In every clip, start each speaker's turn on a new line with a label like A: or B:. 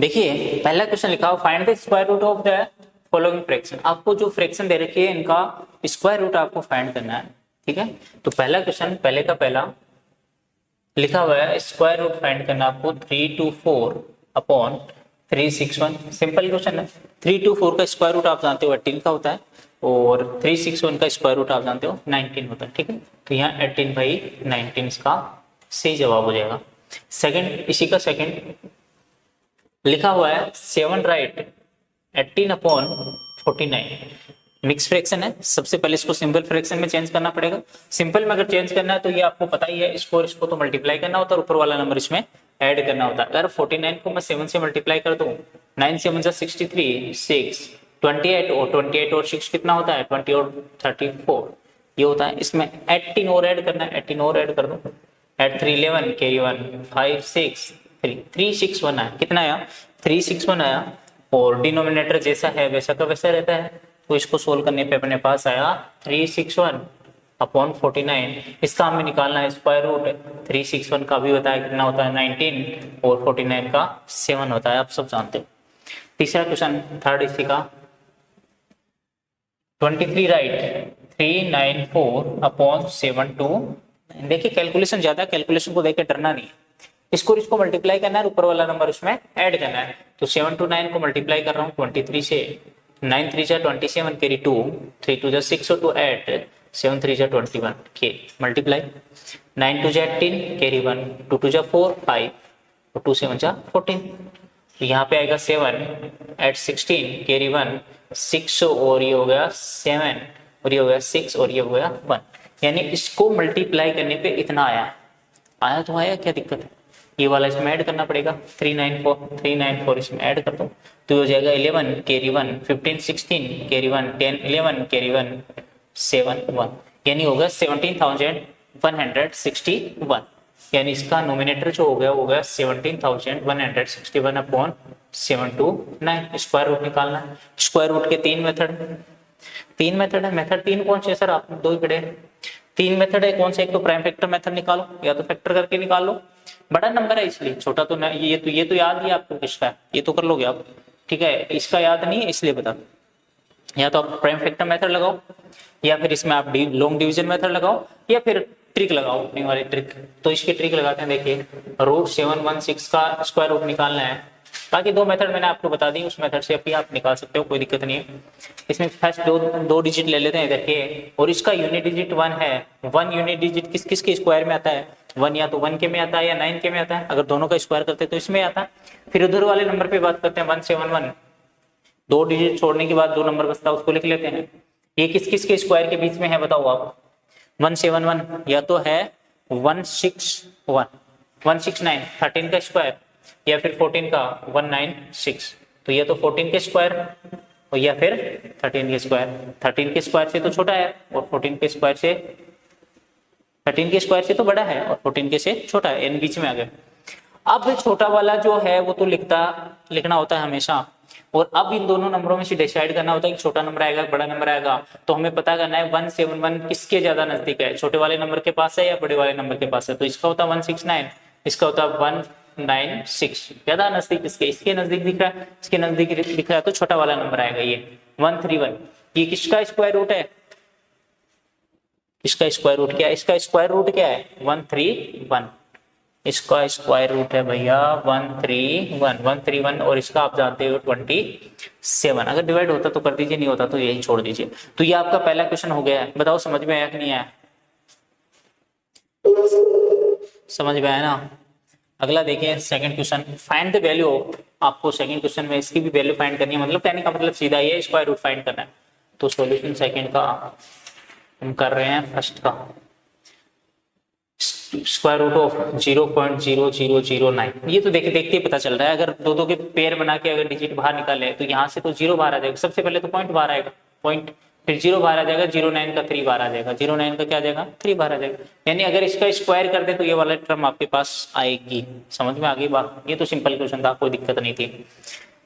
A: देखिए पहला क्वेश्चन लिखा हो find the square root of the following fraction. आपको जो फ्रैक्शन दे रखी है इनका स्क्वायर रूट आपको फाइंड करना है, ठीक है। तो पहला क्वेश्चन पहले का पहला लिखा हुआ है स्क्वायर रूट फाइंड करना आपको 324 अपॉन 361। सिंपल क्वेश्चन है। 324 का स्क्वायर रूट आप जानते हो 18 का होता है और 361 का स्क्वायर रूट आप जानते हो 19 होता है, ठीक है। तो यहाँ 18/19 इसका सही जवाब हो जाएगा। सेकंड, इसी का सेकंड लिखा हुआ है 7 राइट 18 अपॉन 49। मिक्स फ्रैक्शन है। सबसे पहले इसको सिंपल फ्रैक्शन में चेंज करना पड़ेगा। सिंपल में अगर चेंज करना है तो ये आपको पता ही है, इसको तो मल्टीप्लाई करना होता है और ऊपर वाला नंबर इसमें ऐड करना होता है। अगर 49 को मैं 7 से मल्टीप्लाई कर दूं 9 7 जा 63 6 28 और 6 कितना होता है 20 और 34 ये होता है। इसमें 18 और ऐड करना है, 18 और ऐड कर दो। एट 3 11 कैरी 1 5 6 3 361 आया। कितना आया 361 आया। और डिनोमिनेटर जैसा है वैसा का वैसा रहता है, तो इसको सोल्व करने पे अपने पास आया 361 अपॉन 49। इसका हमें निकालना है स्क्वायर रूट। 361 का भी होता है कितना होता है 19 और 49 का 7 होता है, आप सब जानते हो। तीसरा क्वेश्चन थर्ड इसी का 23 राइट 394 अपॉन 72। देखिए कैलकुलेशन ज्यादा, कैलकुलेशन को देख के डरना नहीं है। इसको मल्टीप्लाई करना है, ऊपर वाला नंबर उसमें ऐड करना है। तो 7 to 9 को मल्टीप्लाई कर रहा हूँ 23 से। 9 3 जा 27 कैरी 2 3 2 जा 6 और 2 8 7 3 जा 21 के मल्टीप्लाई। 9 2 जा 18 कैरी 1 2 2 जा 4 5 और 2 7 जा 14। तो यहाँ पे आएगा 7 एट 16 कैरी 1 6 और ये हो गया 7 और ये हो गया 6 और ये हो गया 1। यानी इसको मल्टीप्लाई करने पे इतना आया तो आया, क्या दिक्कत है। ये वाला इसमें ऐड करना पड़ेगा 394 इसमें ऐड कर दो तो हो जाएगा 11 कैरी 1 15 16 कैरी 1 10 11 कैरी 1 7 1 यानी होगा 17,161। यानी इसका नोमिनेटर जो हो गया वो गया 17,161 अपॉन 729। स्क्वायर रूट निकालना है। स्क्वायर रूट के तीन मेथड है। मेथड तीन कौन से सर, आप दो ही पढ़े। तीन मेथड है, कौन से, एक तो प्राइम फैक्टर मेथड निकालो या तो फैक्टर करके निकाल लो। बड़ा नंबर है इसलिए छोटा तो ये तो याद ही आपको किसका है, ये तो कर लोगे आप, ठीक है। इसका याद नहीं है इसलिए बता, या तो आप प्राइम फैक्टर मेथड लगाओ या फिर इसमें आप लॉन्ग डिवीजन मेथड लगाओ या फिर ट्रिक लगाओ अपनी वाली ट्रिक। तो इसकी ट्रिक लगाते हैं। देखिए रूट 716 का स्क्वायर रूट निकालना है। बाकी दो मेथड मैंने आपको बता दी, उस मेथड से भी आप निकाल सकते हो, कोई दिक्कत नहीं है। इसमें फर्स्ट दो डिजिट ले लेते हैं इधर के, और इसका यूनिट डिजिट 1 है। 1 यूनिट डिजिट किस के स्क्वायर में आता है, 1 या तो 1 के में आता है या 9 के में आता है। अगर दोनों का स्क्वायर करते हैं तो इसमें आता है। फिर उधर वाले नंबर पे बात करते हैं 171। दो डिजिट छोड़ने के बाद जो नंबर बचता है उसको लिख लेते हैं। ये किस के स्क्वायर के बीच में है बताओ आप। 171 या तो है 161 169 13 का स्क्वायर या फिर 14 का 196। तो ये तो 14 के स्क्वायर और या फिर 13 के स्क्वायर। 13 के स्क्वायर से तो छोटा है और 14 के स्क्वायर से 13 के स्क्वायर से तो बड़ा है और 14 के से छोटा है, इन बीच में आ गया। अब छोटा वाला जो है वो तो लिखना होता है हमेशा, और अब इन दोनों नंबरों में से डिसाइड करना होता है कि छोटा नंबर आएगा बड़ा नंबर आएगा। तो हमें पता करना है 171 किसके ज्यादा नजदीक है, छोटे वाले नंबर के पास है या बड़े वाले नंबर के पास है। तो इसका होता है 169, इसका होता है 196। ज्यादा नजदीक इसके नजदीक दिख रहा है, इसके नजदीक दिख रहा है तो छोटा वाला नंबर आएगा ये 131। ये किसका स्क्वायर रूट है, इसका स्क्वायर रूट क्या है, इसका स्क्वायर रूट क्या है 131। इसका स्क्वायर रूट है भैया 131 और इसका आप जानते हो 27। अगर डिवाइड होता तो कर दीजिए, नहीं होता तो यही छोड़ दीजिए। तो ये आपका पहला क्वेश्चन हो गया है। बताओ समझ में आया कि नहीं आया, समझ में आया ना। अगला देखिए second question, find the value of. आपको सेकंड क्वेश्चन में इसकी भी वैल्यू फाइंड करनी है, मतलब कहने का मतलब सीधा ही है, स्क्वायर रूट फाइंड करना है। तो सॉल्यूशन सेकंड का हम कर रहे हैं फर्स्ट का स्क्वायर रूट ऑफ 0.0009। ये तो देखते ही पता चल रहा है। अगर दो के पेयर बना के अगर डिजिट बाहर निकाले तो यहाँ से तो 0 बाहर आ जाएगा। सबसे पहले तो पॉइंट बाहर आएगा, पॉइंट, फिर 0 बाहर आ जाएगा, 09 का 3 बाहर आ जाएगा, 09 का क्या आ जाएगा 3 बाहर आ जाएगा। यानी अगर इसका स्क्वायर कर दे तो ये वाला टर्म आपके पास आएगी। समझ में आ गई बात। ये तो सिंपल क्वेश्चन था, कोई दिक्कत नहीं थी।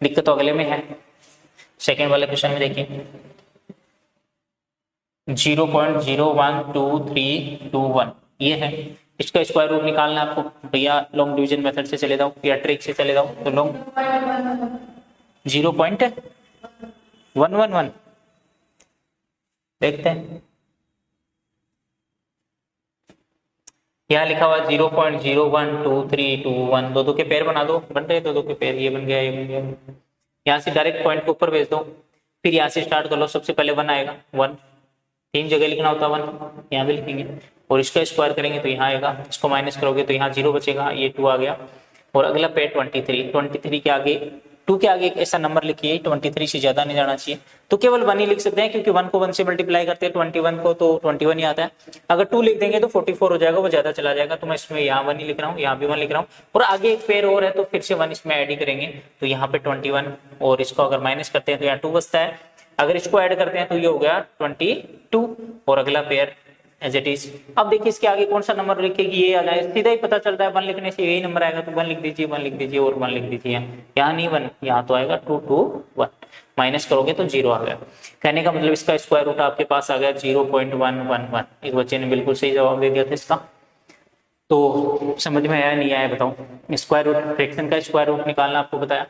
A: दिक्कत तो अगले में है। सेकेंड वाले क्वेश्चन में देखिए 0.012321 ये है। इसका स्क्वायर रूट निकालना है आपको, भैया लॉन्ग डिवीजन मेथड से चले जाओ या ट्रिक से चले जाओ, तो लॉन्ग 0.111 देखते हैं, यहाँ लिखा हुआ 0.012321, दो दो के पेयर बना दो, बन रहे दो दो के पेयर, ये बन गया ये बन गया। यहाँ से डायरेक्ट पॉइंट के ऊपर भेज दो, फिर यहाँ से स्टार्ट कर लो, सबसे पहले 1 आएगा, 1 तीन जगह लिखना होता है 1, यहाँ भी लिखेंगे और इसका स्क्वायर करेंगे तो यहाँ आएगा, इसको माइनस करोगे तो यहाँ 0 बचेगा, ये 2 आ गया। और अगला पेयर 23 के आगे 2 के आगे एक ऐसा नंबर लिखिए, 23 से ज्यादा नहीं जाना चाहिए, तो केवल 1 ही लिख सकते हैं क्योंकि 1 को 1 से मल्टीप्लाई करते हैं 21 को तो 21 ही आता है। अगर 2 लिख देंगे तो 44 हो जाएगा, वो ज्यादा चला जाएगा, तो मैं इसमें यहाँ 1 ही लिख रहा हूँ, यहाँ भी 1 लिख रहा हूँ, और आगे एक पेयर और है तो फिर से 1 इसमें ऐड ही करेंगे, तो यहाँ पे 21 और इसको अगर माइनस करते हैं तो यहाँ 2 बचता है, अगर इसको ऐड करते हैं तो ये हो गया 22 और अगला पेयर एज इट इज। अब देखिए इसके आगे कौन सा नंबर लिखेगी, ये आ जाए, सीधा ही पता चलता है 1 लिखने से यही नंबर आएगा, तो 1 लिख दीजिए 1 लिख दीजिए और 1 लिख दीजिए, यहाँ नहीं 1, यहाँ तो आएगा 2 2 1, माइनस करोगे तो 0 आ गया। कहने का मतलब इसका स्क्वायर रूट आपके पास आ गया 0.111। इस बच्चे ने बिल्कुल सही जवाब दे दिया था इसका, तो समझ में आया नहीं आया बताओ। स्क्वायर रूट फ्रैक्शन का स्क्वायर रूट निकालना आपको बताया,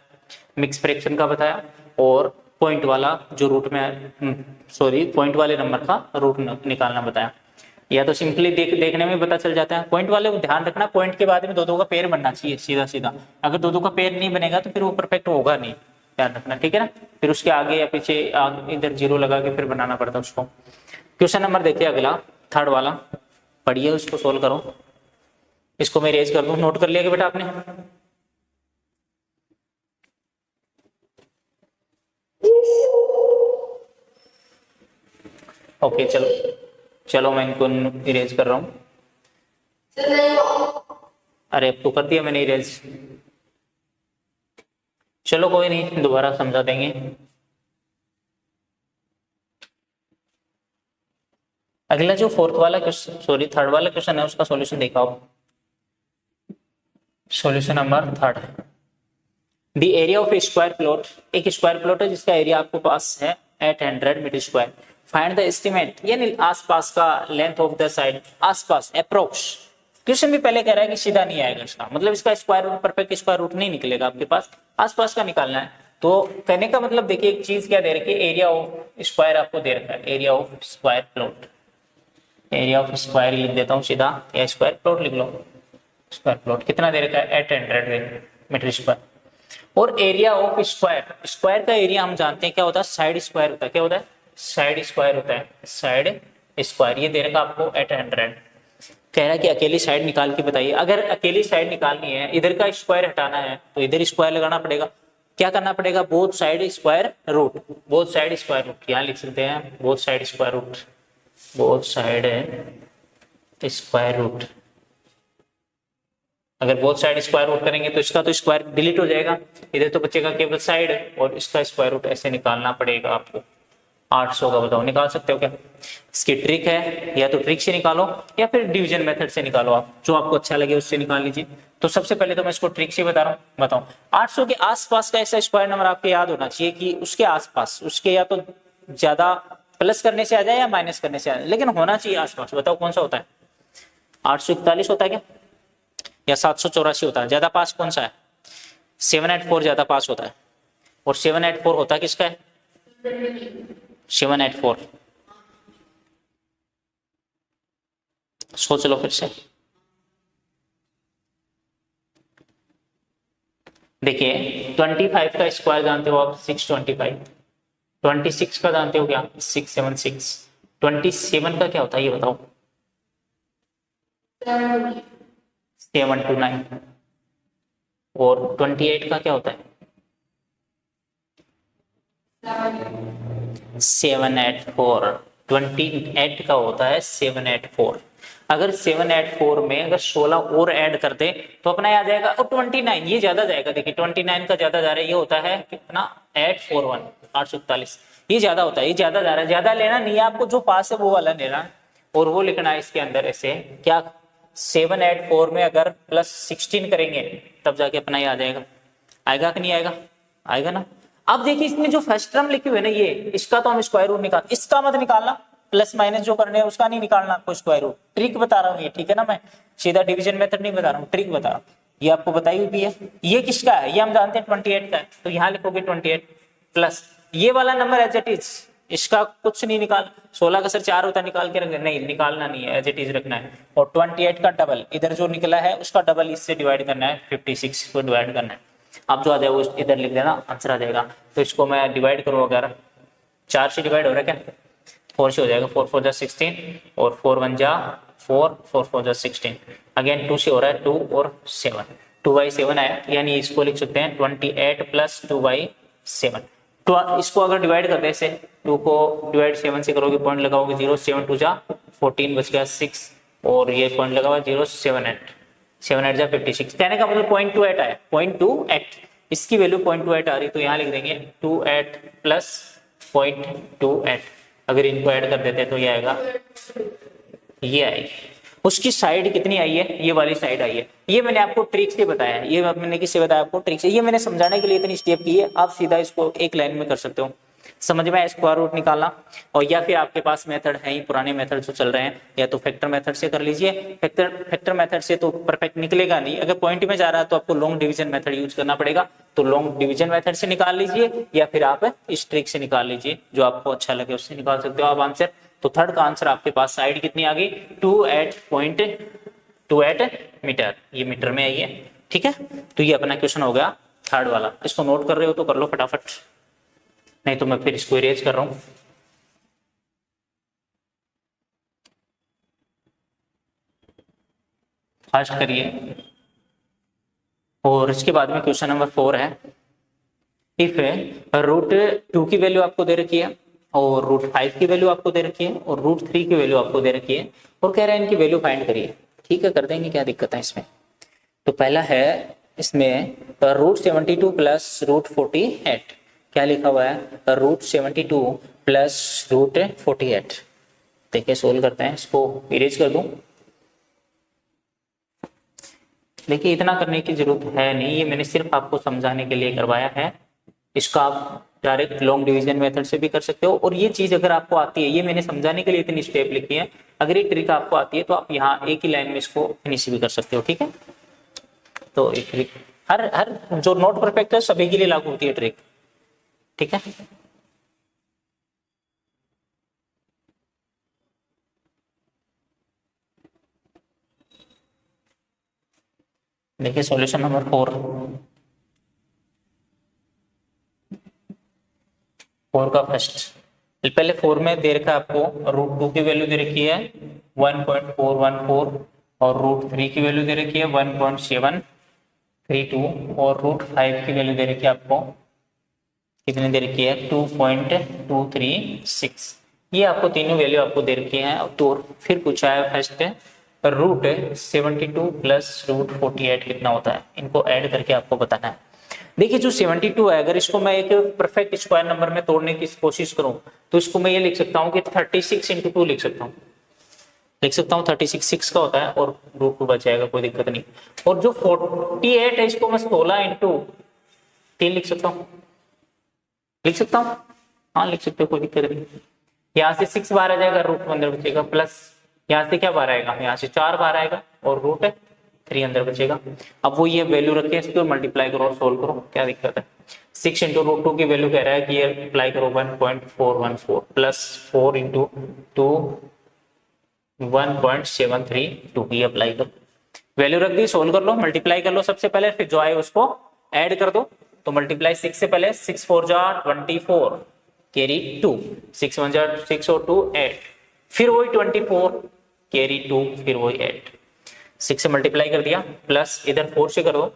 A: मिक्स फ्रैक्शन का बताया, और पॉइंट वाला जो रूट में पॉइंट वाले नंबर का रूट निकालना बताया। या तो सिंपली देखने में पता चल जाता है, पॉइंट वाले को ध्यान रखना, पॉइंट के बाद में दो दो का पेयर बनना चाहिए सीधा सीधा, अगर दो दो का पेयर नहीं बनेगा तो फिर वो परफेक्ट होगा नहीं, ध्यान रखना, ठीक है ना। फिर उसके आगे या पीछे इधर 0 लगा के फिर बनाना पड़ता है उसको। क्वेश्चन नंबर देखिए अगला, थर्ड वाला, पढ़िए उसको सोल्व करो, इसको मैं इरेज कर दूं, नोट कर लिया कि बेटा आपने? ओके चलो मैं इनको इरेज कर रहा हूं। अरे अब तो कर दिया मैंने इरेज, चलो कोई नहीं, दोबारा समझा देंगे। अगला जो थर्ड वाला क्वेश्चन है उसका सॉल्यूशन देखा आप, solution number 3। The area of a square plot, एक स्क्वायर प्लॉट है जिसका एरिया आपको पास है 800 metre square. Find the estimate, यानी आसपास का लेंथ ऑफ द साइड, आसपास अप्रोक्स। क्वेश्चन भी पहले कह रहा है कि सीधा नहीं आएगा इसका, मतलब इसका square root perfect square root नहीं निकलेगा आपके पास, आसपास का निकालना है। तो कहने का मतलब देखिए एक चीज क्या दे रखी है, एरिया ऑफ स्क्वायर आपको दे रखा है, area of square plot, area of square लिख देता हूँ सीधा, या स्क्वायर प्लॉट लिख लो, स्क्वायर प्लॉट कितना दे रखा है 800 मीटर स्क्वायर। और एरिया ऑफ स्क्वायर, स्क्वायर का एरिया हम जानते हैं क्या होता है, साइड स्क्वायर होता है, क्या होता है, साइड स्क्वायर होता है, साइड स्क्वायर, ये दे रखा आपको 800। कह रहा है कि अकेली साइड निकाल के बताइए, अगर अकेली साइड निकालनी है, इधर का स्क्वायर हटाना है तो इधर स्क्वायर लगाना पड़ेगा, क्या करना पड़ेगा, both side square root, both side square root, यहाँ लिख सकते हैं both side square root, both side square root. अगर बोथ साइड स्क्वायर रूट करेंगे तो इसका तो स्क्वायर डिलीट हो जाएगा, इधर तो बचेगा केवल साइड, और इसका स्क्वायर रूट ऐसे निकालना पड़ेगा आपको 800 का। बताओ निकाल सकते हो क्या? इसकी ट्रिक है, या तो ट्रिक से निकालो या फिर डिवीजन मेथड से निकालो, आप जो आपको अच्छा लगे उससे निकाल लीजिए। तो सबसे पहले तो मैं इसको ट्रिक से बता रहा हूँ, बताओ 800 के आसपास का ऐसा स्क्वायर नंबर आपको याद होना चाहिए कि उसके आसपास, उसके या तो ज्यादा प्लस करने से आ जाए या माइनस करने से आ जाए, लेकिन होना चाहिए आसपास। बताओ कौन सा होता है, 841 होता है क्या, या 784 होता है? ज्यादा पास कौन सा है? 784 ज्यादा पास होता है, और 784 होता किसका है? 784। सोच लो फिर से, देखिए 25 का स्क्वायर जानते हो आप 625, 26 का जानते हो क्या 676, 27 का क्या होता है ये बताओ? 729, और 28 का क्या होता है? 784। 28 का होता है 784। अगर 784 में अगर 16 और ऐड कर दे तो अपना आ जाएगा, और 29 ये ज्यादा जाएगा, देखिए 29 का ज्यादा जा रहा है, ये होता है कितना 841, 841, ये ज्यादा होता है, ये ज्यादा जा रहा है, ज्यादा लेना नहीं है आपको, जो पास है वो वाला लेना है, और वो लिखना है इसके अंदर ऐसे क्या, 784 में अगर प्लस 16 करेंगे तब जाके अपना ये आ जाएगा, आएगा कि नहीं आएगा? आएगा ना। अब देखिए इसमें जो फर्स्ट टर्म लिखी हुई है ना, ये इसका तो हम स्क्वायर रूट निकाल, इसका मत निकालना, प्लस माइनस जो करने हैं उसका नहीं निकालना आपको स्क्वायर रूट, ट्रिक बता रहा हूँ ये, ठीक है ना, मैं सीधा डिवीजन मेथड नहीं बता रहा हूँ, ट्रिक बता रहा हूँ, ये आपको बताई हुई भी है। ये किसका है, ये हम जानते हैं 28 का है, तो यहाँ लिखोगे 28 प्लस ये वाला नंबर एज इट इज, इसका कुछ नहीं निकाल, 16 का सर 4 होता निकाल के रख, नहीं निकालना नहीं है, एज इट इज रखना है। और 28 का डबल इधर जो निकला है उसका डबल इससे डिवाइड करना है, 56 को डिवाइड करना है। अब जो आ जाए वो इधर लिख देना, आंसर आ जाएगा। तो इसको मैं डिवाइड करूँ अगर 4 से डिवाइड हो रहा है क्या, 4 से हो जाएगा, 4 4 जा 16 और 4 1 जा 4, 4 4 जा 16, अगेन 2 से हो रहा है 2 और 7, 2/7 आया, यानी इसको लिख सकते हैं 28 प्लस 2/7। तो इसको अगर डिवाइड करते हैं ऐसे, 2 को डिवाइड 7 से करोगे पॉइंट लगाओगे 0, 7 2 जा 14 बच गया 6 और ये पॉइंट लगा हुआ 0 7 8, 7 8 जा 56, कहने का मतलब 0.28 आया, 0.28, इसकी वैल्यू 0.28 आ रही, तो यहाँ लिख देंगे 28 प्लस 0.28। अगर इनको ऐड कर देते हैं तो ये आएगा, ये आएगी। उसकी साइड कितनी आई है, ये वाली साइड आई है। ये मैंने आपको ट्रिक से बताया है, ये मैंने किससे बताया आपको, ट्रिक से। ये मैंने समझाने के लिए इतनी स्टेप की है, आप सीधा इसको एक लाइन में कर सकते हो। समझ में आया स्क्वायर रूट निकालना, और या फिर आपके पास मेथड है ही पुराने मेथड जो चल रहे हैं, या तो फैक्टर मेथड से कर लीजिए। फैक्टर मेथड से तो परफेक्ट निकलेगा नहीं, अगर पॉइंट में जा रहा है तो आपको लॉन्ग डिवीजन मेथड यूज करना पड़ेगा, तो लॉन्ग डिवीजन मेथड से निकाल लीजिए, या फिर आप इस ट्रिक से निकाल लीजिए, जो आपको अच्छा लगे उससे निकाल सकते हो आप आंसर। तो थर्ड का आंसर आपके पास साइड कितनी आ गई, 28.28 मीटर, ये मीटर में आई है, ठीक है। तो ये अपना क्वेश्चन हो गया थर्ड वाला। इसको नोट कर रहे हो तो कर लो फटाफट, नहीं तो मैं फिर इसको इरेज कर रहा हूं। फास्ट करिए। और इसके बाद में क्वेश्चन नंबर 4 है, इफ √2 की वैल्यू आपको दे रखी है, और √5 की वैल्यू आपको दे रखी है, और √3 की वैल्यू आपको दे रखी है, और कह रहे हैं इनकी वैल्यू फाइंड करिए। ठीक है, कर देंगे, क्या दिक्कत है इसमें। तो पहला है इसमें √72 प्लस √48, क्या लिखा हुआ है, √72 प्लस √48। देखिए सोल्व करते हैं, इसको इरेज कर दूं। देखिए इतना करने की जरूरत है नहीं, ये मैंने सिर्फ आपको समझाने के लिए करवाया है। इसका आप डायरेक्ट लॉन्ग डिवीजन मेथड से भी कर सकते हो, और ये चीज अगर आपको आती है, ये मैंने समझाने के लिए इतनी स्टेप लिखी है, अगर ये ट्रिक आपको आती है तो आप यहाँ एक ही लाइन में इसको फिनिश भी कर सकते हो, ठीक है। तो एक ट्रिक हर जो नोट परफेक्ट है सभी के लिए लागू होती है ट्रिक, ठीक है। देखिए सॉल्यूशन नंबर 4 का फर्स्ट, पहले 4 में दे रखा है आपको √2 की वैल्यू दे रखी है 1.414, और √3 की वैल्यू दे रखी है 1.732, और √5 की वैल्यू दे रखी है आपको कितनी दे रखी है 2.236। ये आपको तीनों वैल्यू आपको दे रखी है। तो फिर पूछा है फर्स्ट √72 प्लस √48 कितना होता है, इनको ऐड करके आपको बताना है। देखिए जो 72 है, अगर इसको मैं एक परफेक्ट स्क्वायर नंबर में तोड़ने की कोशिश करूं तो इसको मैं ये लिख सकता हूं कि 36 × 2 लिख सकता हूं, 36 6 का होता है, और √2 बच जाएगा, कोई दिक्कत नहीं। और जो 48 है इसको मैं 16 × 3 लिख सकता हूं, हाँ लिख सकते हो, कोई दिक्कत नहीं। यहाँ से 6 बार आ जाएगा, √2 अंदर बचेगा, प्लस यहाँ से क्या बार आएगा, यहाँ से 4 बार आएगा, और √3 अंदर बचेगा। अब वो ये वैल्यू रखे इसकी और मल्टीप्लाई करो और सोल्व करो, क्या दिक्कत है। 6 × √2 की वैल्यू कह रहा है कि ये अप्लाई करो 1.414 प्लस 4 × 2 1.732 की अप्लाई करो, वैल्यू रख दी, सोल्व कर लो, मल्टीप्लाई कर लो सबसे पहले, फिर जो आए उसको ऐड कर दो। तो मल्टीप्लाई 6 से पहले 6 4 जा 24 कैरी 2, 6 1 जा 6 और 2 8, फिर वही 24 कैरी 2, फिर वही 8, 6 से मल्टीप्लाई कर दिया, प्लस इधर 4 से कर दो,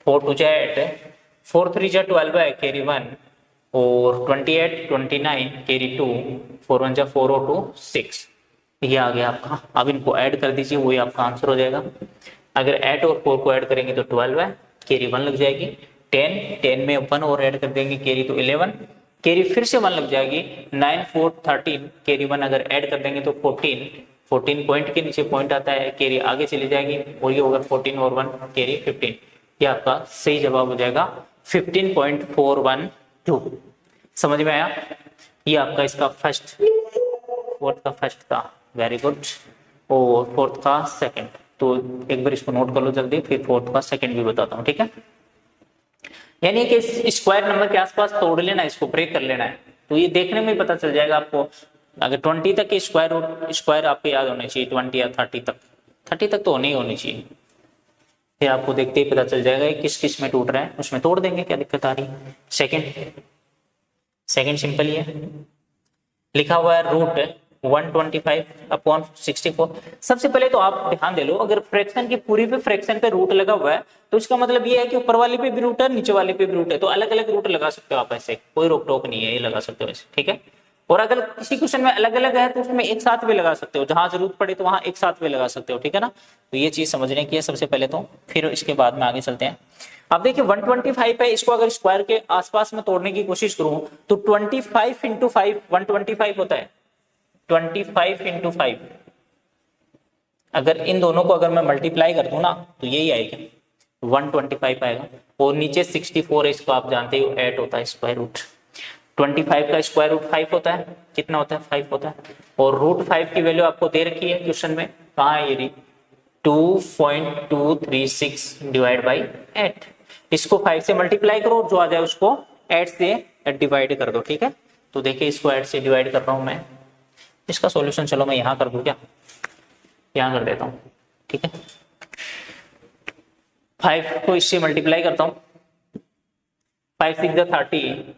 A: 4 2 जा 8, 4 3 जा 12 है कैरी 1, और 28 29 कैरी 2, 4 1 जा 4 और 2 6, ये आ गया आपका। अब इनको ऐड कर दीजिए, वही आपका आंसर हो जाएगा। अगर 8 और 4 को ऐड करेंगे तो 12 है, कैरी 1 लग जाएगी, 10 में 1 और ऐड कर देंगे कैरी तो 11, कैरी फिर से 1 लग जाएगी, 9 4 13 कैरी 1 अगर ऐड कर देंगे तो 14 पॉइंट के नीचे पॉइंट आता है, कैरी आगे चली जाएगी, और ये होगा 14 और 1 कैरी 15। ये आपका सही जवाब हो जाएगा 15.412। समझ में आया, ये आपका इसका फर्स्ट फोर्थ का फर्स्ट था, वेरी गुड, और फोर्थ का सेकंड। तो एक बार इसको नोट कर लो जल्दी, फिर फोर्थ का सेकंड भी बताता हूँ, ठीक है। यानी कि स्क्वायर नंबर के आसपास तोड़ लेना, इसको ब्रेक कर लेना है, तो ये देखने में पता चल जाएगा आपको। अगर 20 तक के स्क्वायर रूट स्क्वायर आपको याद होने चाहिए, 20 या 30 तक, 30 तक तो नहीं होनी चाहिए, फिर आपको देखते ही पता चल जाएगा किस किस में टूट रहा है, उसमें तोड़ देंगे, क्या दिक्कत आ रही है। सेकंड सिंपल ही है, लिखा हुआ है रूट 125/64। सबसे पहले तो आप ध्यान दे लो, अगर फ्रैक्शन की पूरी पे फ्रैक्शन पे रूट लगा हुआ है तो इसका मतलब ये है कि ऊपर वाले पे भी रूट है, नीचे वाले पे भी रूट है, तो अलग अलग रूट लगा सकते हो आप, ऐसे कोई रोक टोक नहीं है, ये लगा सकते हो ऐसे, ठीक है। और अगर किसी क्वेश्चन में अलग अलग है तो उसमें एक साथ भी लगा सकते हो, जहां जरूरत पड़े तो वहां एक साथ भी लगा सकते हो, ठीक है ना। तो ये चीज समझने की है सबसे पहले तो, फिर इसके बाद में आगे चलते हैं। अब देखिए 125 है, इसको अगर स्क्वायर के आसपास में तोड़ने की कोशिश करूं तो 25 इंटू 5 125 होता है, 25 इंटू 5। अगर इन दोनों को अगर मैं मल्टीप्लाई कर दूं ना तो यही आएगा, 125 आएगा। और नीचे 64 है, इसको आप जानते हो 8 होता है स्क्वायर रूट। 25 का स्क्वायर रूट 5 होता है, कितना होता है 5 होता है। और रूट 5 की वैल्यू आपको दे रखी है क्वेश्चन में, कहाँ है ये, 2.236 डिवाइड बाई 8। इसको 5 से मल्टीप्लाई करो, जो आ जाए उसको 8 से डिवाइड कर दो, ठीक है। तो देखिए इसको 8 से डिवाइड कर रहा हूं मैं, इसका सॉल्यूशन चलो मैं यहां कर दूं, क्या यहां कर देता हूं, ठीक है। 5 को इससे मल्टीप्लाई करता हूं, 5 6 30,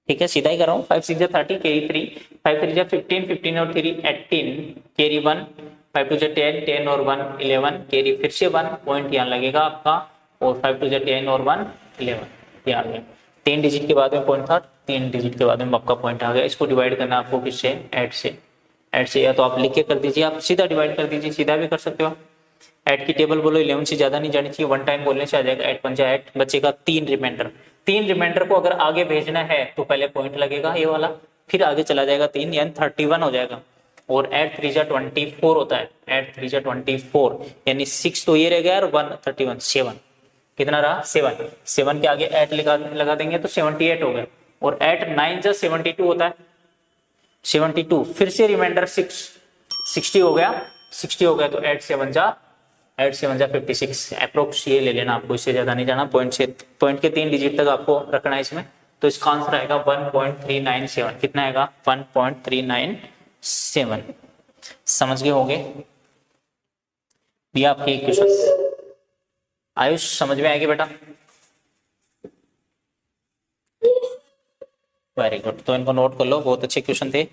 A: ठीक है, सीधा ही कर रहा हूँ, 5 6 30 कैरी 3, 5 3 15, 15 और 3 18 कैरी 1, 5 2 10, 10 और 1 11 कैरी फिर से 1 पॉइंट यहाँ लगेगा आपका, और 5 2 10 और 1 11, ये आ गया। 3 डिजिट के बाद में पॉइंट था, 3 डिजिट के बाद में आपका पॉइंट आ गया। इसको डिवाइड करना आपको किससे, 8 से, 8 से, या तो आप लिख के कर दीजिए, आप सीधा डिवाइड कर दीजिए, सीधा भी कर सकते हो। 8 की टेबल बोलो, 11 से ज्यादा नहीं जानी चाहिए, वन टाइम बोलने से आ जाएगा। 8 पंजा 8, बचेगा 3 रिमाइंडर। 3 रिमाइंडर को अगर आगे भेजना है तो पहले पॉइंट लगेगा ये वाला, फिर आगे चला जाएगा 3, यानी 31 हो जाएगा। और 8 3 24 होता है, 8 3 24, यानी 6 तो ये रह गया और 1 31, 7 कितना रहा, 7, 7 के आगे 8 लगा देंगे तो 78 हो गया। और 8 9 72 होता है, 72, फिर से रिमाइंडर 6, 60 हो गया, 60 हो गया तो 8 7 56 अप्रोक्स ये ले लेना आपको, इससे ज्यादा नहीं जाना, पॉइंट से पॉइंट के 3 डिजिट तक आपको रखना है इसमें। तो इसका आंसर आएगा 1.397, कितना आएगा 1.397। समझ गए होंगे ये आपके क्वेश्चन। आयुष समझ में आएगी बेटा, वेरी गुड, तो इनको नोट कर लो, बहुत अच्छे क्वेश्चन थे।